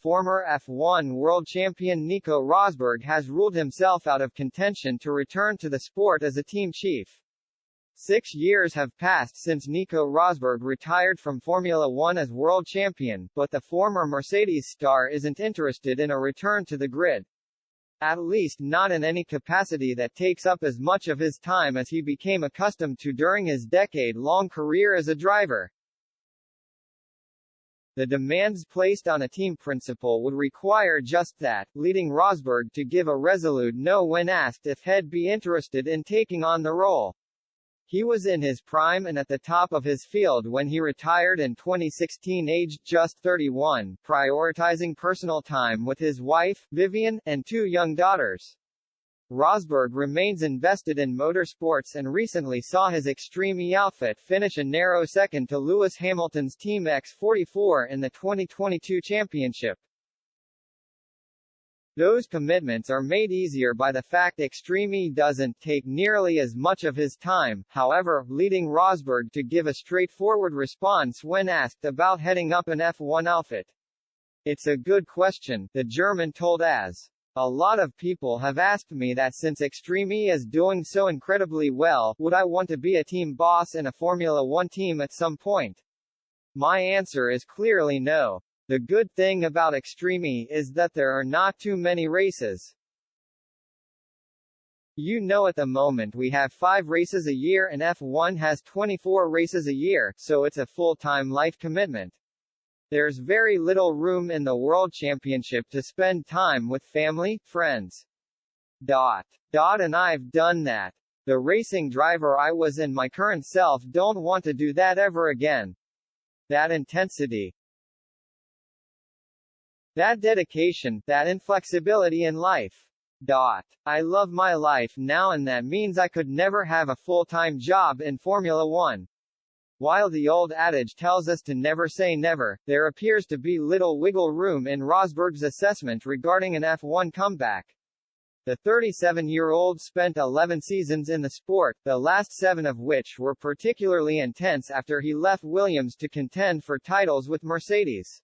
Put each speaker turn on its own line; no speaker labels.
Former F1 world champion Nico Rosberg has ruled himself out of contention to return to the sport as a team chief. 6 years have passed since Nico Rosberg retired from Formula One as world champion, but the former Mercedes star isn't interested in a return to the grid. At least not in any capacity that takes up as much of his time as he became accustomed to during his decade-long career as a driver. The demands placed on a team principal would require just that, leading Rosberg to give a resolute no when asked if he'd be interested in taking on the role. He was in his prime and at the top of his field when he retired in 2016, aged just 31, prioritizing personal time with his wife, Vivian, and 2 young daughters. Rosberg remains invested in motorsports and recently saw his Extreme E outfit finish a narrow second to Lewis Hamilton's Team X44 in the 2022 championship. Those commitments are made easier by the fact Extreme E doesn't take nearly as much of his time, however, leading Rosberg to give a straightforward response when asked about heading up an F1 outfit. "It's a good question," the German told AS. "A lot of people have asked me that since Extreme E is doing so incredibly well, would I want to be a team boss in a Formula One team at some point? My answer is clearly no. The good thing about Extreme E is that there are not too many races. At the moment we have 5 races a year and F1 has 24 races a year, so it's a full-time life commitment. There's very little room in the World Championship to spend time with family, friends. And I've done that. The racing driver I was and my current self don't want to do that ever again. That intensity, that dedication, that inflexibility in life. I love my life now and that means I could never have a full-time job in Formula One." While the old adage tells us to never say never, there appears to be little wiggle room in Rosberg's assessment regarding an F1 comeback. The 37-year-old spent 11 seasons in the sport, the last 7 of which were particularly intense after he left Williams to contend for titles with Mercedes.